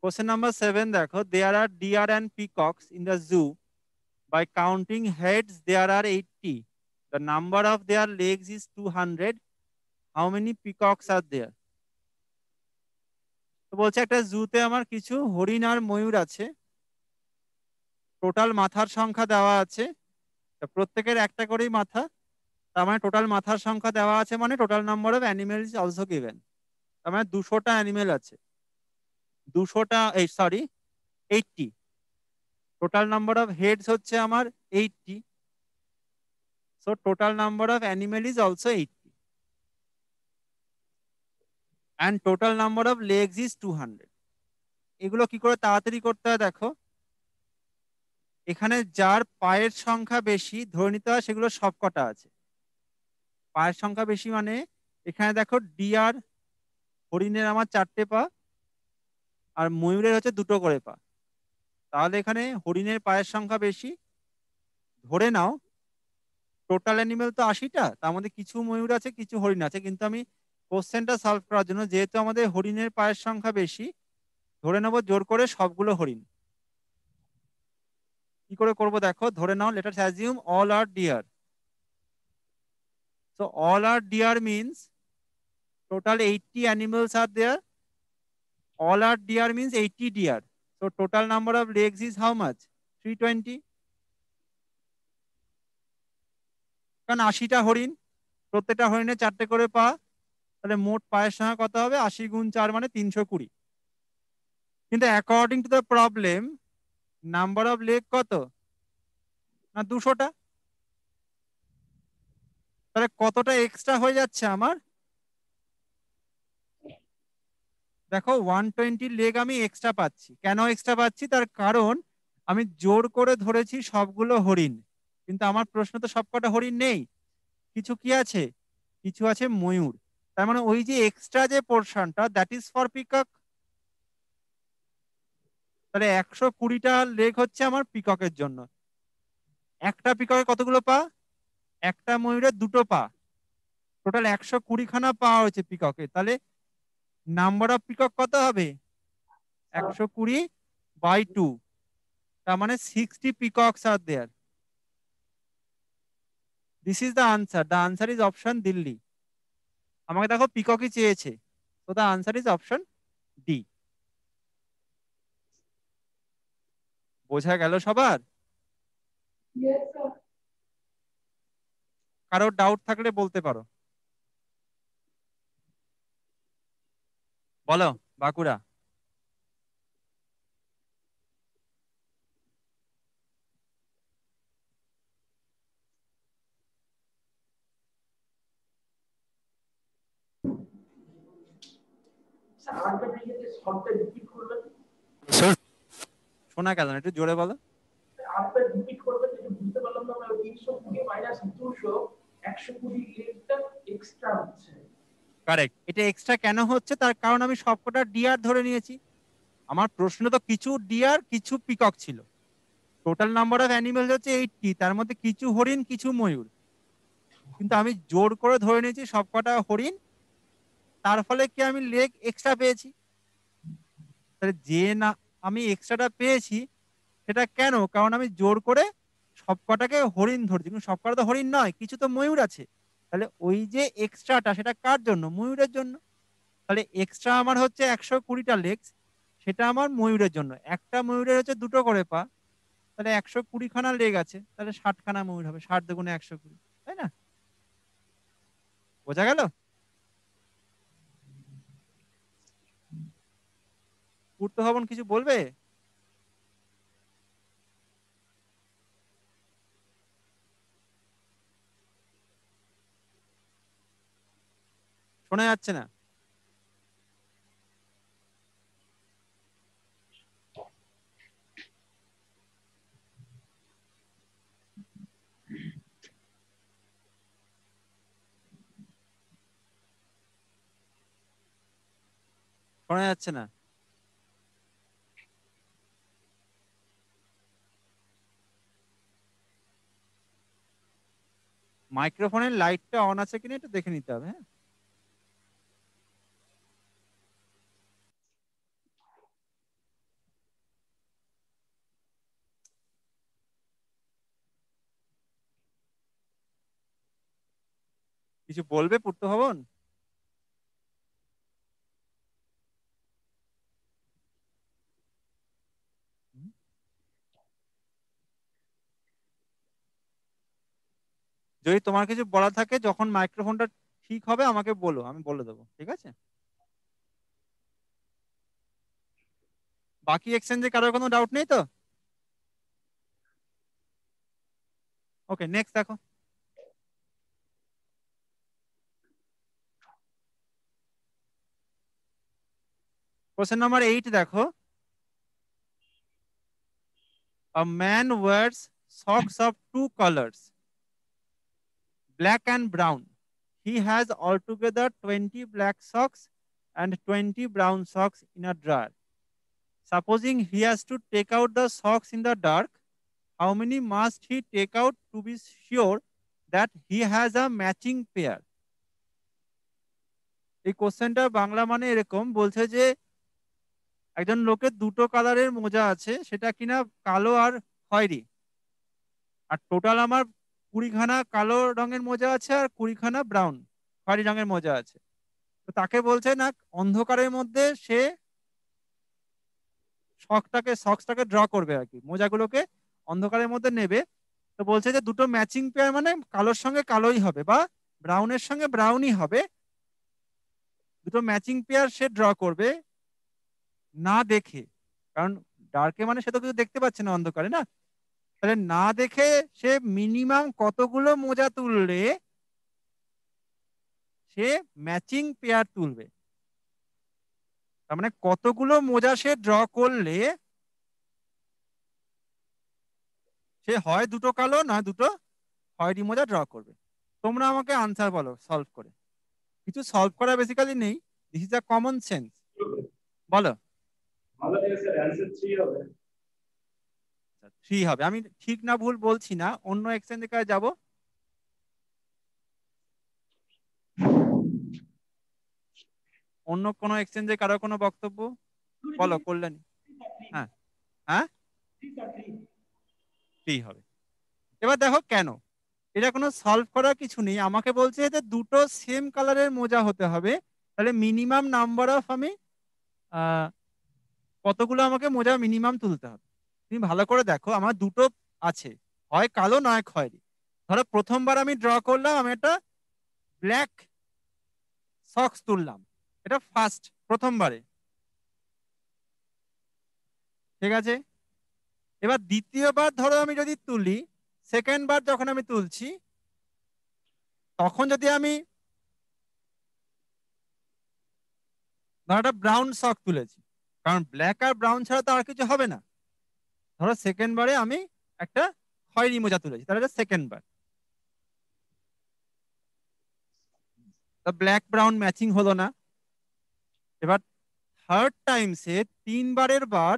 Question number 7 দেখো, there are deer and peacocks in the zoo. By counting heads, there are 80. The number of their legs is 200. How many peacocks are there? তো বলছে একটা জুতে আমার কিছু হরিণ আর ময়ূর আছে, total মাথার সংখ্যা দেওয়া আছে, প্রত্যেকের একটা করেই মাথা, তার মানে টোটাল মাথার সংখ্যা দেওয়া আছে, মানে total number of animal is also given. তার মানে 200টা অ্যানিমেল আছে, 200টা, এই sorry 80। Total number of heads হচ্ছে আমার 80, so total number of animal is also 80 and total number of legs is 200। এগুলো কি করে তাড়াতাড়ি করতে হয় দেখো, এখানে যার পায়ের সংখ্যা বেশি ধরে নিতে হয় সেগুলো সবকটা আছে। পায়ের সংখ্যা বেশি মানে এখানে দেখো ডিয়ার, হরিণের আমার 4টে পা আর ময়ূরের হচ্ছে 2টো করে পা, তাহলে এখানে হরিণের পায়ের সংখ্যা বেশি। ধরে নাও টোটাল অ্যানিমেল তো 80টা, তার মধ্যে কিছু ময়ূর আছে কিছু হরিণ আছে, কিন্তু আমি কোশ্চেনটা সলভ করার জন্য যেহেতু আমাদের হরিণের পায়ের সংখ্যা বেশি, ধরে নেবো জোর করে সবগুলো হরিণ। কি করে করব দেখো, ধরে নাও let's assume all are deer. So all are deer means total 80 animals are there. All are deer means 80 deer. So total number of legs is how much? 320. কারণ 80টা হরিণ, প্রত্যেকটা হরিণের 4টে করে পা, তাহলে মোট পায়ের সংখ্যা কত হবে? 80 গুণ 4 মানে 320। কিন্তু according to the problem number of leg কত? না 200টা। তাহলে কতটা এক্সট্রা হয়ে যাচ্ছে আমার? দেখো 120 লেগ আমি এক্সট্রা পাচ্ছি। কেন এক্সট্রা পাচ্ছি? তার কারণ আমি জোর করে ধরেছি সবগুলো হরিণ, কিন্তু আমার প্রশ্ন তো সবকটা হরিণ নেই, কিছু কি আছে? কিছু আছে ময়ূর। তার মানে ওই যে এক্সট্রা যে পোর্শনটা দ্যাট ইজ ফর পিকক। তাহলে 120টা লেগ হচ্ছে আমার পিককের জন্য। একটা পিককের কতগুলো পা? একটা ময়ূরের 2টো পা, টোটাল 120খানা পা হয়েছে পিককের। তাহলে নাম্বার অফ পিকক কত হবে? 120/2, তার মানে 60 peacocks are there. This is the answer. The answer is option D. আমাকে দেখো পিককই চেয়েছে, তো the answer is option D. বোঝা গেল সবার? কারোর ডাউট থাকলে বলতে পারো। বলো বাঁকুড়া। স্যার শোনা গেল না, একটু জোরে বলো। কারেক্ট। এটা এক্সট্রা কেন হচ্ছে? তার কারণ আমি সবকটা ডিয়ার ধরে নিয়েছি। আমার প্রশ্ন তো কিছু ডিয়ার কিছু পিকক ছিল, টোটাল নাম্বার অফ অ্যানিমেলস হচ্ছে 80, তার মধ্যে কিছু হরিণ কিছু ময়ূর, কিন্তু আমি জোর করে ধরে নিয়েছি সবকটা হরিণ, তার ফলে কি আমি লেগ এক্সট্রা পেয়েছি। তাহলে যে না আমি এক্সট্রাটা পেয়েছি সেটা কেন? কারণ আমি জোর করে সবকটাকে হরিণ ধরছি, কিন্তু সবকটা তো হরিণ নয়, কিছু তো ময়ূর আছে। তাহলে ওই যে এক্সট্রাটা সেটা কার জন্য? ময়ূরের জন্য। তাহলে এক্সট্রা আমার হচ্ছে 120টা লেগস, সেটা আমার ময়ূরের জন্য। একটা ময়ূরের হচ্ছে 2টো করে পা, তাহলে 120খানা লেগ আছে, তাহলে 60খানা ময়ূর হবে, 60 দুগুণে 120, তাই না? বোঝা গেল? পূর্ত ভবন কিছু বলবে? শোনা যাচ্ছে না? শোনা যাচ্ছে না? মাইক্রোফোনের লাইটটা অন আছে কিনা একটু দেখে নিতে হবে, হ্যাঁ। কিছু বলবে পূর্ত ভবন? যদি তোমার কিছু বলা থাকে যখন মাইক্রোফোনটা ঠিক হবে আমাকে বলো, আমি বলে দেবো, ঠিক আছে? বাকি এক্সচেঞ্জে কারোর কোনো ডাউট নেই তো? ওকে, নেক্সট দেখো। কোশ্চেন নাম্বার 8 দেখো। A man wears socks of two colors, black and brown. He has altogether 20 black socks and 20 brown socks in a drawer. Supposing he has to take out the socks in the dark, how many must he take out to be sure that he has a matching pair? এই কোশ্চেনটা বাংলা মানে এরকম বলছে যে একজন লোকের দুটো কালারের মোজা আছে, সেটা কিনা কালো আর খয়েরি। আর টোটাল আমার 20খানা কালো রঙের মোজা আছে আর 20খানা ব্রাউন খয়েরি রঙের মোজা আছে। তো তাকে বলছে না অন্ধকারের মধ্যে সে সক্সটাকে ড্র করবে আর কি, মোজাগুলোকে অন্ধকারের মধ্যে নেবে। তো বলছে যে দুটো ম্যাচিং পেয়ার মানে কালোর সঙ্গে কালোই হবে বা ব্রাউনের সঙ্গে ব্রাউনই হবে। দুটো ম্যাচিং পেয়ার সে ড্র করবে না দেখে, কারণ ডার্কে মানে সে তো কিছু দেখতে পাচ্ছে না অন্ধকারে না। তাহলে না দেখে সে মিনিমাম কতগুলো মোজা তুললে সে ম্যাচিং পেয়ার তুলবে। তার মানে কতগুলো মোজা সে ড্র করলে সে হয় দুটো কালো না দুটো খয়েরি মোজা ড্র করবে। তোমরা আমাকে আনসার বলো সলভ করে। কিছু সলভ করা বেসিক্যালি নেই, this is a common sense. বলো। আমাদের স্যার অ্যানসার 3 হবে। 3 হবে, আমি ঠিক না ভুল বলছি না, অন্য এক্সচেঞ্জের কাছে যাবো। অন্য কোনো এক্সচেঞ্জে কারো কোনো বক্তব্য বলো, কল্যাণী। হ্যাঁ, হ্যাঁ, 3 হবে। এবার দেখো কেন, এটা কোনো সলভ করার কিছু নেই। আমাকে বলছে যে দুটো সেম কালারের মোজা হতে হবে, তাহলে মিনিমাম নাম্বার অফ আমি আহ, কতগুলো আমাকে মোজা মিনিমাম তুলতে হবে। তুমি ভালো করে দেখো, আমার দুটো আছে, হয় কালো নয় খয়েরি। ধরো প্রথমবার আমি ড্র করলাম, আমি একটা ব্ল্যাক সক্স তুললাম, এটা ফার্স্ট প্রথমবারে, ঠিক আছে? এবার দ্বিতীয়বার ধরো আমি যদি তুলি, সেকেন্ড বার যখন আমি তুলছি তখন যদি আমি ধরো একটা ব্রাউন সক তুলেছি, কারণ ব্ল্যাক আর ব্রাউন ছাড়া তো আর কিছু হবে না। ধরো সেকেন্ড বারে আমি একটা খয়েরি মোজা তুলেছি, তাহলে এটা সেকেন্ড বার, ব্ল্যাক ব্রাউন ম্যাচিং হলো না। এবার থার্ড টাইমসে 3বারের বার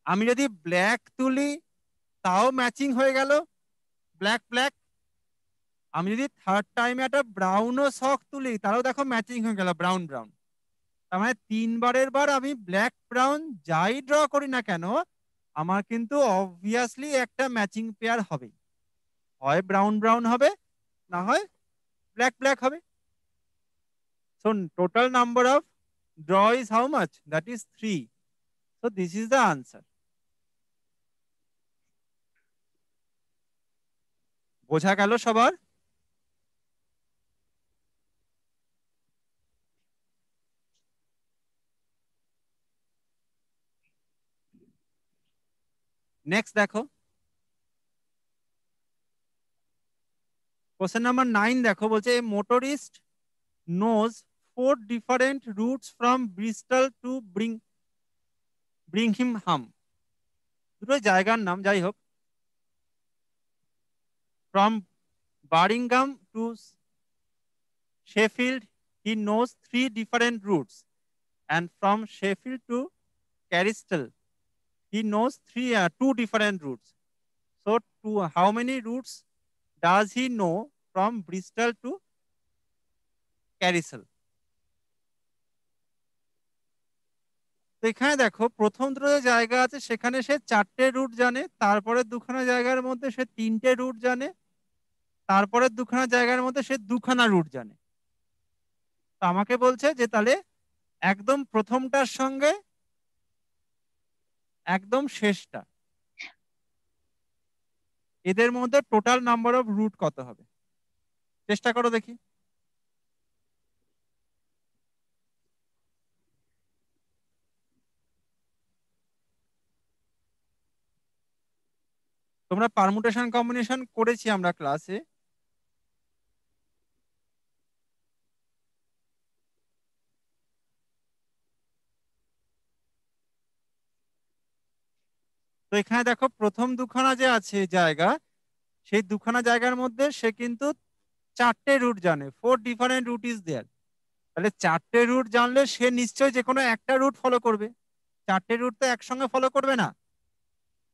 আমি যদি ব্ল্যাক তুলি তাও ম্যাচিং হয়ে গেল, ব্ল্যাক ব্ল্যাক। আমি যদি থার্ড টাইমে একটা ব্রাউনও শখ তুলি তাহলেও দেখো ম্যাচিং হয়ে গেল, ব্রাউন ব্রাউন। তার মানে 3বারের বার আমি ব্ল্যাক ব্রাউন যাই ড্র করি না কেন আমার কিন্তু অবভিয়াসলি একটা ম্যাচিং পেয়ার হবে, হয় ব্রাউন ব্রাউন হবে না হয় ব্ল্যাক ব্ল্যাক হবে। So total number of draw is how much? That is 3। So this is the answer. বোঝা গেল সবার? নেক্সট দেখো, কোশ্চেন নাম্বার 9 দেখো। বলছে মোটরিস্ট nose 4 different routes from Bristol to Birmingham। দুটো জায়গার নাম, যাই হোক। From Birmingham to Sheffield he knows 3 different routes, and from Sheffield to Carlisle he knows 2 different routes. So how many routes does he know from Bristol to Carlisle? তো এখানে দেখো প্রথম দুটো যে জায়গা আছে সেখানে সে 4টে রুট জানে, তারপরে দুখানা জায়গার মধ্যে সে 3টে রুট জানে, তারপরে দুখানা জায়গার মধ্যে সে দুখানা রুট জানে। তো আমাকে বলছে যে তাহলে একদম প্রথমটার সঙ্গে একদম শেষটা, এদের মধ্যে টোটাল নাম্বার অফ রুট কত হবে। চেষ্টা করো দেখি। তোমরা পারমুটেশন কম্বিনেশন করেছি আমরা ক্লাসে। তো এখানে দেখো প্রথম দুখানা যে আছে জায়গা, সেই দুখানা জায়গার মধ্যে সে কিন্তু চারটে রুট জানে, 4 ডিফারেন্ট রুট ইজ দেয়ার। তাহলে চারটে রুট জানলে সে নিশ্চয়ই যে কোনো একটা রুট ফলো করবে, চারটে রুট তো একসঙ্গে ফলো করবে না।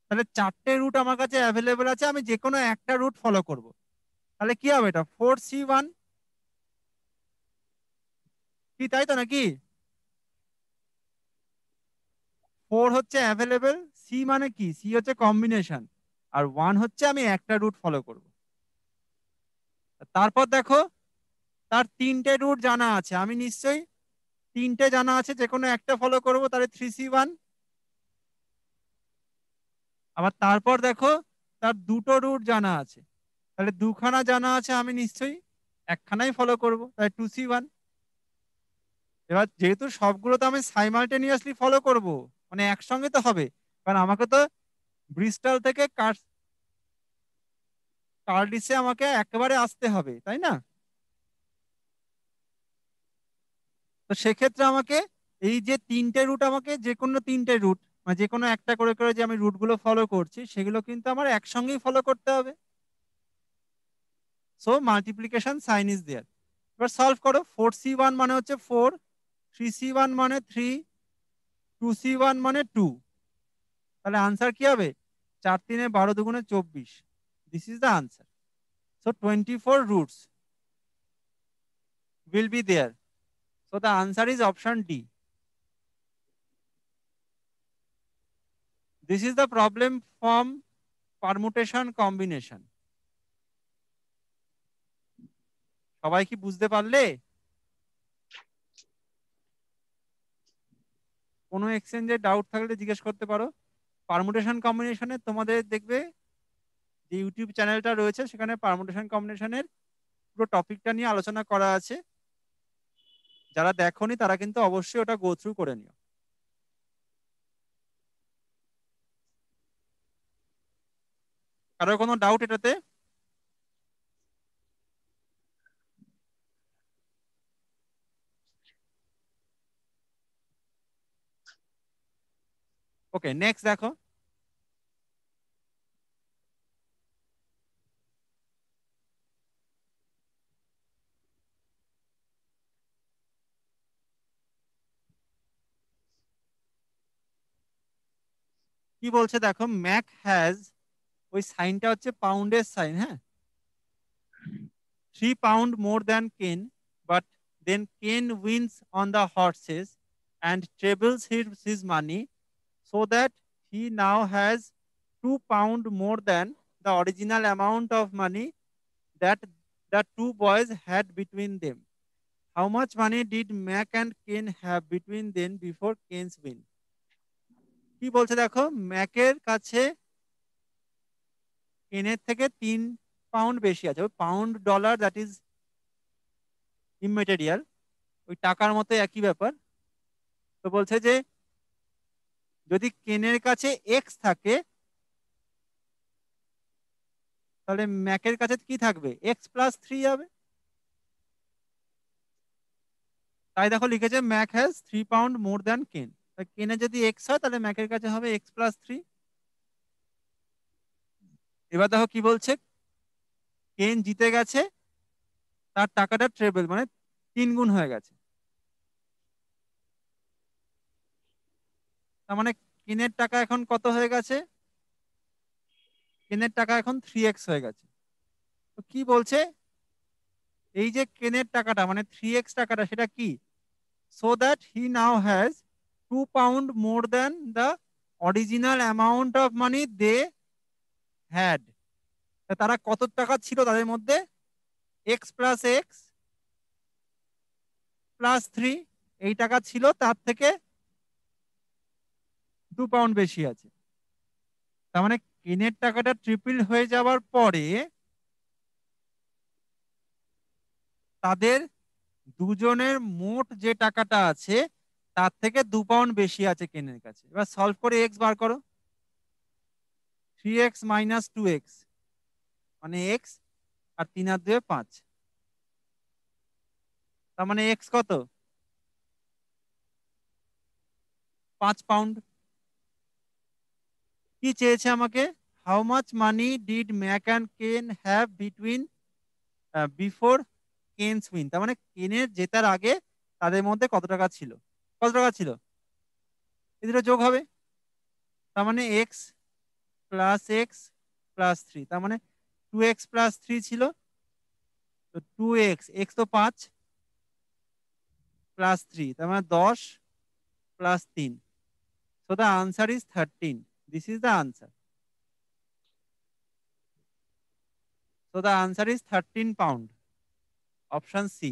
তাহলে চারটে রুট আমার কাছে অ্যাভেলেবেল আছে, আমি যে কোনো একটা রুট ফলো করব। তাহলে কি হবে, এটা 4C1 কি, তাই তো নাকি? 4 হচ্ছে অ্যাভেলেবেল, সি মানে কি, সি হচ্ছে কম্বিনেশন, আর 1 হচ্ছে আমি একটা রুট ফলো করব। তারপর দেখো তার তিনটে রুট জানা আছে, আমি নিশ্চয়ই তিনটে জানা আছে যে কোনো একটা ফলো করব, তাহলে 3C1। আবার তারপর দেখো তার দুটো রুট জানা আছে, তাহলে দুখানা জানা আছে, আমি নিশ্চয়ই একখানাই ফলো করব, তাহলে 2C1। এবার যেহেতু সবগুলো তো আমি সাইমালটেনিয়াসলি ফলো করব, মানে একসঙ্গে তো হবে, কারণ আমাকে তো ব্রিস্টল থেকে কার্ডিসে আমাকে একেবারে আসতে হবে, তাই না? তো সেক্ষেত্রে আমাকে এই যে তিনটে রুট, আমাকে যে কোনো তিনটে রুট, মানে যে কোনো একটা করে করে যে আমি রুটগুলো ফলো করছি সেগুলো কিন্তু আমার একসঙ্গেই ফলো করতে হবে। So multiplication sign is there. এবার সলভ করো। 4C1 মানে হচ্ছে 4, 3C1 মানে 3, 2C1 মানে 2। তাহলে আনসার কি হবে? 4 3 12 2 24। This is the answer. So 24 roots will be there. So the answer is option D. This is the problem from permutation combination. সবাই কি বুঝতে পারলে? কোনো এক্সচেঞ্জে ডাউট থাকলে জিজ্ঞেস করতে পারো। পারমুটেশন কম্বিনেশনে তোমাদের দেখবে যে ইউটিউব চ্যানেলটা রয়েছে, সেখানে পারমুটেশন কম্বিনেশনের পুরো টপিকটা নিয়ে আলোচনা করা আছে। যারা দেখোনি তারা কিন্তু অবশ্যই ওটা গো থ্রু করে নিও। কারো কোনো ডাউট এটাতে? ওকে, নেক্সট দেখো। কি বলছে দেখো, ম্যাক হ্যাজ, ওই সাইনটা হচ্ছে পাউন্ডের সাইন, হ্যাঁ, 3 pound more than Kane, but then Kane wins on the horses and trebles his money, so that he now has 2 pound more than the original amount of money that the two boys had between them. How much money did Mac and Kane have between them before Kane's win? কি বলছে দেখো, ম্যাকের কাছে কেনের থেকে 3 pound বেশি আছে। ওই pound dollar that is ইমমেটেরিয়াল, ওই টাকার মতো একই ব্যাপার। তো বলছে যে যদি কেনের কাছে এক্স থাকে, তাহলে ম্যাকের কাছে কি থাকবে, x+3 হবে। তাই দেখো লিখেছে Mac has 3 pound more than কেন। কেনে যদি এক্স হয় তাহলে ম্যাকের কাছে হবে x+3। এবার দেখো কি বলছে, কেন জিতে গেছে, তার টাকাটা ট্রেবল মানে 3 গুণ হয়ে গেছে। তার মানে কেনের টাকা এখন কত হয়ে গেছে, কেনের টাকা এখন 3x হয়ে গেছে। তো কি বলছে, এই যে কেনের টাকাটা মানে 3x টাকাটা, সেটা কি, so that he now has 2 pound more than the original amount of money they had. তারা কত টাকা ছিল তাদের মধ্যে? এক্স প্লাস এক্স প্লাস 3 এই টাকা ছিল, তার থেকে 2 পাউন্ড বেশি আছে। তার মানে কেনের টাকাটা ট্রিপল হয়ে যাওয়ার পরে তাদের দুজনের মোট যে টাকাটা আছে তার থেকে 2 পাউন্ড বেশি আছে কেনের কাছে। এবার সলভ করে এক্স বার করো। 3x মাইনাস 2x মানে এক্স, আর 3 আর 2 5, তার মানে এক্স কত? 5 পাউন্ড। কি চেয়েছে আমাকে? How much money did Mac and কেন হ্যাভ বিটুইন বিফোর কেনস উইন, তার মানে কেনের জেতার আগে তাদের মধ্যে কত টাকা ছিল? কত টাকা ছিল? এই দুটো যোগ হবে, তার মানে x প্লাস 3, তার মানে 2x+3 ছিল, তো 2x, এক্স তো 5 প্লাস 3, তার মানে 10 plus 3। So the answer is 13। This is the answer. So the answer is 13 pound. Option C.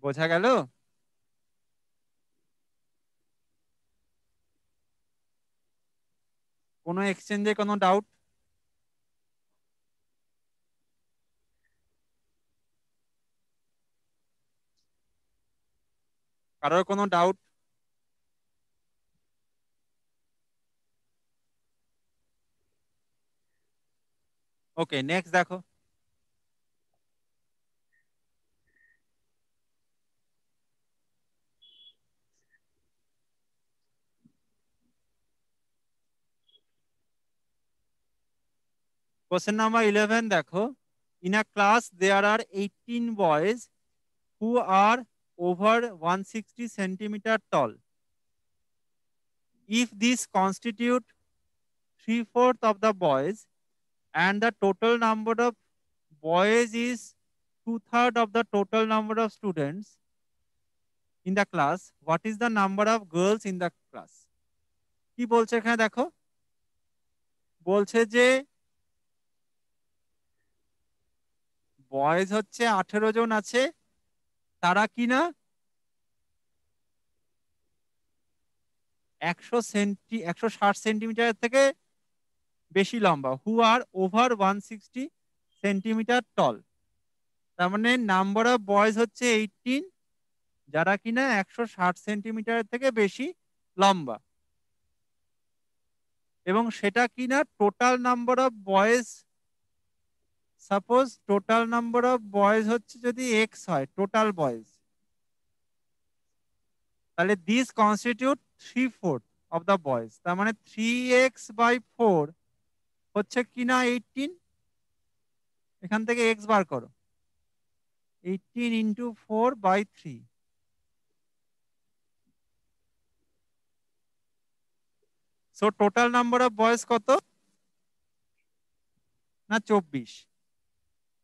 বোঝা গেল? কোনো এক্সচেঞ্জে কোনো ডাউট? কারোর কোনো ডাউট? ওকে, নেক্সট দেখো। কোশ্চেন নাম্বার 11 দেখো। In a class there are 18 boys who are over 160 centimeter tall. If this constitute 3/4 of the boys and the total number of boys is 2/3 of the total number of students in the class, what is the number of girls in the class? কি বলছে এখানে দেখো, বলছে যে boys হচ্ছে 18 জন আছে, তারা কিনা 160 সেন্টিমিটার থেকে বেশি লম্বা, হু আর ওভার 160 সেন্টিমিটার টল। তার মানে নাম্বার অফ বয়েজ হচ্ছে 18, যারা কিনা 160 সেন্টিমিটার থেকে বেশি লম্বা, এবং সেটা কিনা total number of boys. Suppose total number of boys হচ্ছে যদি এক্স হয়, টোটাল বয়েজ, তাহলে this constitute 3/4 of the boys. তার মানে 3x/4 হচ্ছে কিনা 18। এখান থেকে এক্স বার করো, 18 into 4/3। So total number of boys কত? না 24।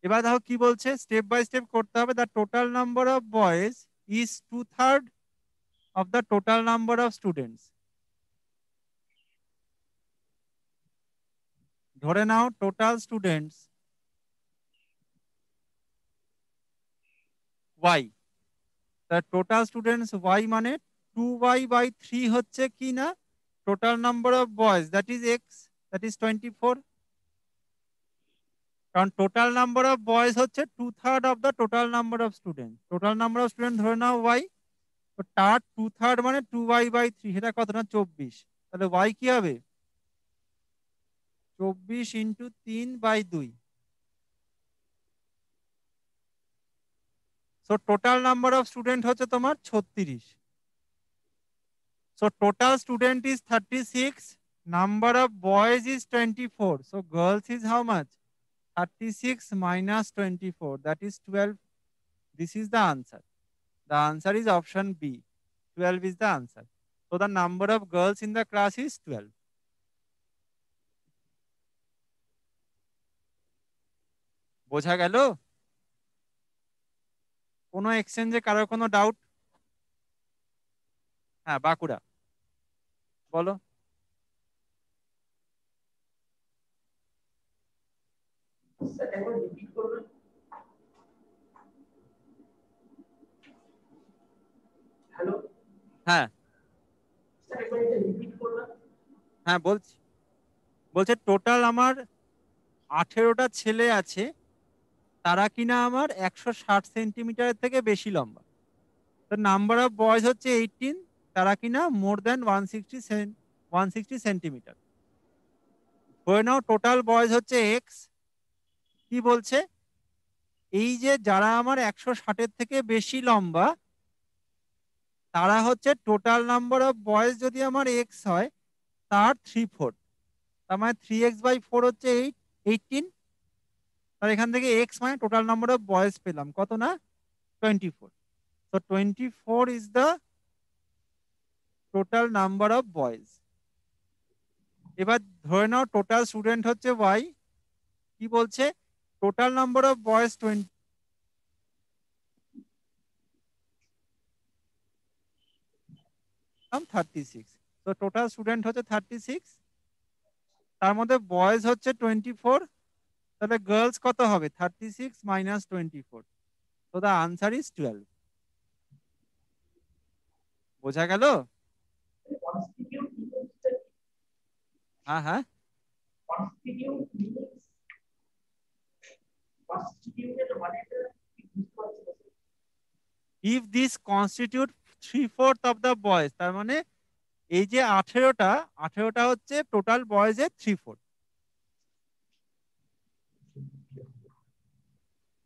এবার দেখো কি বলছে, স্টেপ বাই স্টেপ করতে হবে। The total number of boys is 2/3 of the total number of students. ধরে নাও টোটাল স্টুডেন্টস ওয়াই, তা টোটাল স্টুডেন্টস ওয়াই মানে 2y/3 হচ্ছে কি না total number of boys, that is x, that is 24। কারণ total number of boys হচ্ছে 2/3 of the total number of student. Total number of student ধরে নাও Y, তো তার 2/3 মানে 2y/3, সেটা কত না 24। তাহলে ওয়াই কি হবে? 24 into 3/2। So total number of student হচ্ছে তোমার 36। So total student is 36. Number of boys is 24. So girls is how much? 36 minus 24. That is 12. This is the answer. The answer is option B. 12 is the answer. So the number of girls in the class is 12. বোঝা গেল? কোনো এক্সচেঞ্জে কারোর কোনো doubt? হ্যাঁ, বাঁকুড়া, বলো। Hello হ্যাঁ sir, একবার এটা রিপিট করবেন? হ্যাঁ বলছি, বলছে টোটাল আমার 18টা ছেলে আছে, তারা কিনা আমার 160 সেন্টিমিটারের থেকে বেশি লম্বা। তো নাম্বার অফ বয়েজ হচ্ছে 18, তারা কিনা মোর দ্যান 160 সেন্টিমিটার। ধরে নাও টোটাল বয়েজ হচ্ছে এক্স। কি বলছে, এই যে যারা আমার 160-এর থেকে বেশি লম্বা, তারা হচ্ছে টোটাল নাম্বার অফ বয়েজ যদি আমার এক্স হয়, তার 3/4। তার মানে 3x/4 হচ্ছে 18। তার এখান থেকে এক্স মানে টোটাল নাম্বার অফ বয়েজ পেলাম কত না, 24। তো 24 is the total number of boys. এবার ধরে নাও টোটাল স্টুডেন্ট হচ্ছে ওয়াই। কি বলছে, টোটাল নাম্বার অফ বয়েজ 36। তো টোটাল স্টুডেন্ট হচ্ছে 36, তার মধ্যে বয়েজ হচ্ছে 24। তাহলে গার্লস কত হবে, 36 মাইনাস 24। তো দা আনসার ইজ 12। বোঝা গেল? কনস্টিটিউট হ্যাঁ হ্যাঁ। কনস্টিটিউট মিনস কনস্টিটিউটের মানেটা কি বুঝতে পারছি না sir. If this constitute 3/4 of the boys, তার মানে এই যে 18টা হচ্ছে টোটাল বয়েজের 3/4।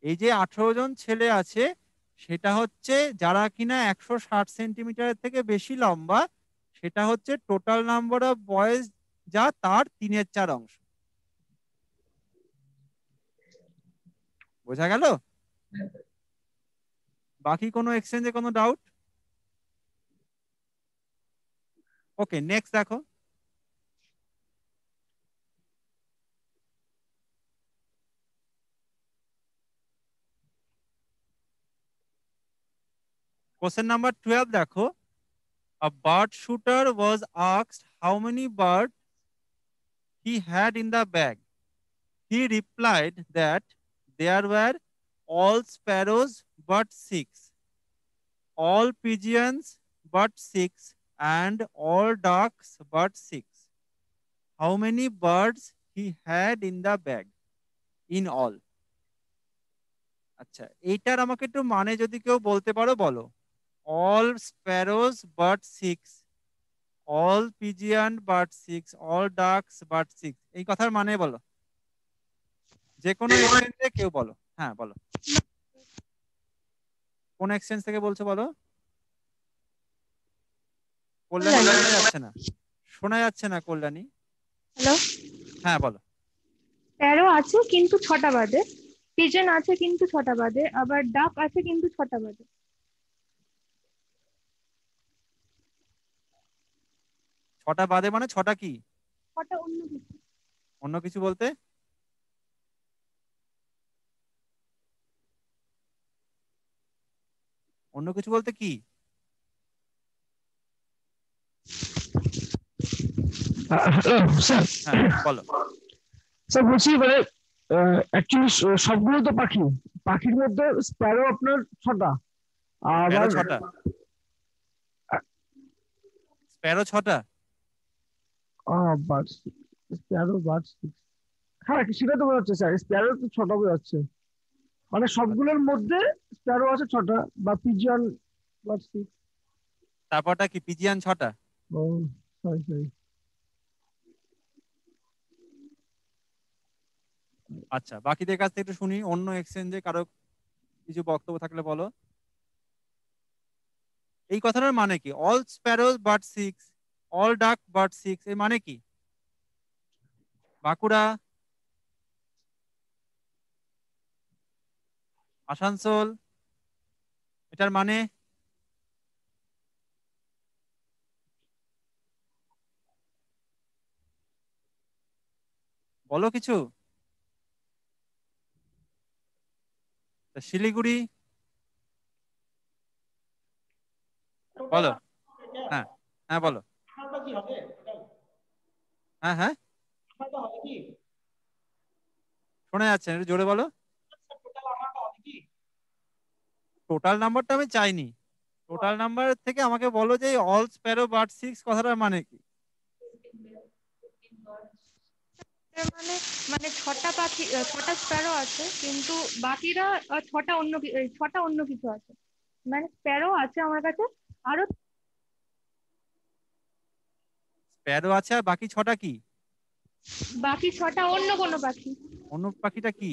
এই যে 18 জন ছেলে আছে, সেটা হচ্ছে যারা কিনা 160 সেন্টিমিটারের থেকে বেশি লম্বা, সেটা হচ্ছে টোটাল নাম্বার অফ বয়েজ, যা তার 3/4 অংশ। বোঝা গেল? বাকি কোনো এক্সচেঞ্জে কোনো ডাউট? ওকে, নেক্সট দেখো। কোশ্চেন নাম্বার 12 দেখো। A bird shooter was asked how many birds he had in the bag. He replied that there were all sparrows but six, all pigeons but six, and all ducks but six. How many birds he had in the bag in all? আচ্ছা, এইটার আমাকে একটু মানে যদি কেউ বলতে পারো বলো। All sparrows but six, all pigeon but six, all ducks but six, এই কথার মানে বলো। যে কোনো এক্সচেঞ্জে কেউ বলো। হ্যাঁ বলো, কোন এক্সচেঞ্জ থেকে বলছো বলো। কল্যাণী শোনা যাচ্ছে না, শোনা যাচ্ছে না কল্যাণী। হ্যালো। হ্যাঁ বলো। প্যারো আছে কিন্তু 6টা বাজে, পিজন আছে কিন্তু 6টা বাজে, আবার ডাক আছে কিন্তু 6টা বাজে। 6টা বাদে মানে 6টা কি? 6টা অন্য কিছু। অন্য কিছু বলতে? অন্য কিছু বলতে কি? স্যার, হ্যাঁ বলো। স্যার বলছি মানে অ্যাকচুয়ালি সবগুলো তো পাখি, পাখির মধ্যে স্প্যারো আপনার 6টা, স্প্যারো আবার 6টা? স্প্যারো 6টা? বার্ড, স্প্যারো বার্ড, হ্যাঁ সেটা তো বোঝাচ্ছে স্যার, স্প্যারো তো 6টা বোঝাচ্ছে, মানে সবগুলোর মধ্যে স্প্যারো আছে 6টা, বা পিজিয়ন বার্ড 6। তারপরটা কি, পিজিয়ান 6টা? ও সরি সরি। আচ্ছা, বাকিদের কাছ থেকে একটু শুনি, অন্য এক্সচেঞ্জে কারো কিছু বক্তব্য থাকলে বলো। এই কথাটার মানে কি, all sparrows but six, all ডাক বাট সিক্স, এর মানে কি? বাঁকুড়া, আসানসোল, এটার মানে বলো কিছু। শিলিগুড়ি, টোটাল বলো। হ্যাঁ হ্যাঁ বলো। আমারটা কি হবে টোটাল? হ্যাঁ হ্যাঁ, আমারটা হবে কি? শোনা যাচ্ছে না, একটু জোরে বলো। স্যার টোটাল আমারটা হবে কি? টোটাল নাম্বারটা আমি চাইনি, টোটাল নাম্বার থেকে আমাকে বলো যে অল স্প্যারো বার্ড সিক্স কথাটার মানে কি? এর মানে মানে ছটা পাখি ছটা স্প্যারো আছে কিন্তু বাকিরা ছটা অন্য কিছু আছে। মানে স্প্যারো আছে আমার কাছে আরো স্প্যারো আছে আর বাকি ছটা কি? বাকি ছটা অন্য কোনো পাখি। অন্য পাখিটা কি?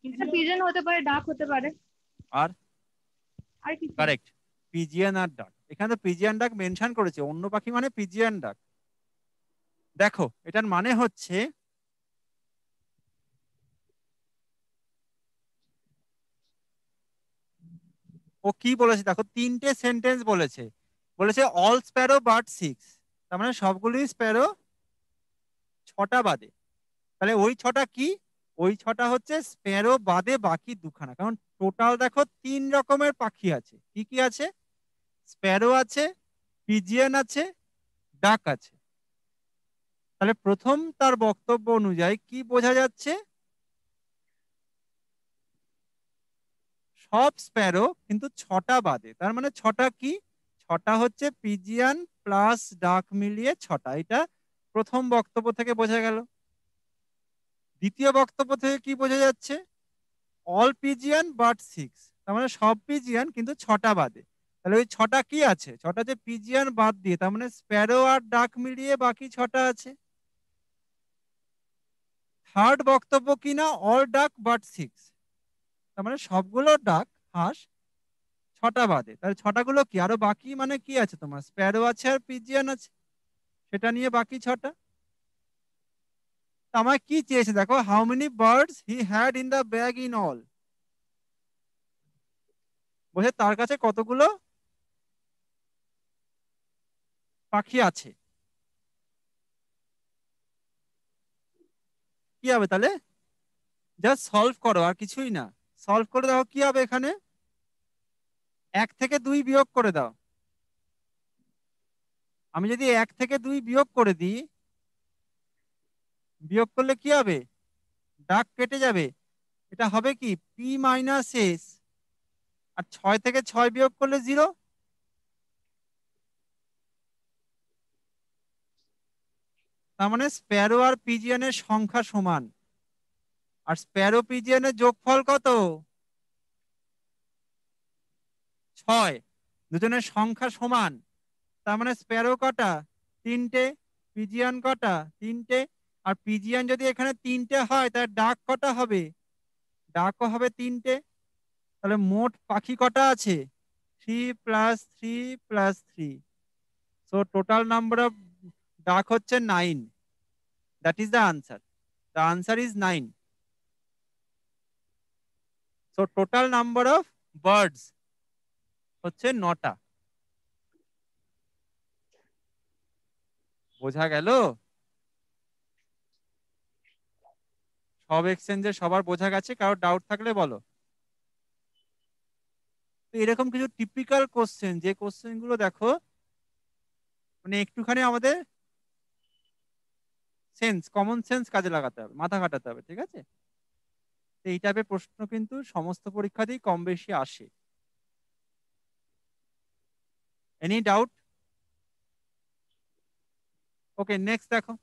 এটা পিজন হতে পারে, ডাক হতে পারে, আর আর কিছু না। কারেক্ট, পিজিয়ান আর ডাক। এখানে তো পিজিয়ান ডাক মেনশন করেছে, অন্য পাখি মানে পিজিয়ান ডাক। দেখো এটার মানে হচ্ছে ও কি বলেছে দেখো, তিনটে সেন্টেন্স বলেছে। বলেছে অল স্প্যারো বার্ড সিক্স, তার মানে সবগুলি স্প্যারো ছটা বাদে। তাহলে ওই ছটা কি? ওই ছটা হচ্ছে স্প্যারো বাদে বাকি দুখানা। কারণ টোটাল দেখো তিন রকমের পাখি আছে। কি কি আছে? স্প্যারো আছে, পিজিয়ান আছে, ডাক আছে। তাহলে প্রথম তার বক্তব্য অনুযায়ী কি বোঝা যাচ্ছে? সব স্প্যারো কিন্তু ছটা বাদে। তার মানে ছটা কি? ছটা হচ্ছে পিজিয়ান প্লাস ডাক মিলিয়ে ছটা। এটা প্রথম বক্তব্য থেকে বোঝা গেল। দ্বিতীয় বক্তব্য থেকে কি বোঝা যাচ্ছে? অল পিজিয়ান বাট সিক্স, তার মানে সব পিজিয়ান কিন্তু ছটা বাদে। তাহলে ওই ছটা কি আছে? ছটা যে পিজিয়ান বাদ দিয়ে, তার মানে স্প্যারো আর ডাক মিলিয়ে বাকি ছটা আছে। থার্ড বক্তব্য কি না, অল ডাক বাট সিক্স, তার মানে সবগুলো ডাক হাঁস ছটা বাদে। তাহলে ছটাগুলো কি? আরো বাকি মানে কি আছে? তোমার স্প্যারো আছে আর পিজিয়ান আছে, সেটা নিয়ে বাকি ছটা। তা আমায় কি চেয়েছে দেখো, how many birds he had in the bag in all. বলছে তার কাছে কতগুলো পাখি আছে। কি হবে তাহলে? জাস্ট সলভ করো, আর কিছুই না। সলভ করে দাও, কি হবে এখানে? এক থেকে দুই বিয়োগ করে দাও। আমি যদি এক থেকে দুই বিয়োগ করে দিই, বিয়োগ করলে কি হবে? ডাক কেটে যাবে। এটা হবে কি পি মাইনাস এস। আর ছয় থেকে ছয় বিয়োগ করলে জিরো। তার মানে স্প্যারো আর পিজিয়ানের সংখ্যা সমান। আর স্প্যারো পিজিয়ানের যোগফল কত? 6। দুজনের সংখ্যা সমান। তার মানে স্প্যারো কটা? তিনটে। পিজিয়ান কটা? তিনটে। আর পিজিয়ান যদি এখানে তিনটে হয় তার ডাক কটা হবে? ডাকও হবে তিনটে। তাহলে মোট পাখি কটা আছে? 3 + 3 + 3। সো টোটাল নাম্বার অফ ডাক হচ্ছে 9। That is the answer. The answer is 9। So total number of birds হচ্ছে 9টা। বোঝা গেল? সব এক্সচেঞ্জে সবার বোঝা গেছে? কারোর ডাউট থাকলে বলো। তো এরকম কিছু টিপিক্যাল কোশ্চেন, যে কোশ্চেন গুলো দেখো মানে একটুখানি আমাদের কমন সেন্স কাজে লাগাতে হবে, মাথা খাটাতে হবে, ঠিক আছে? তো এই টাইপের প্রশ্ন কিন্তু সমস্ত পরীক্ষাতেই কম বেশি আসে। Any doubt? ওকে, নেক্সট দেখো।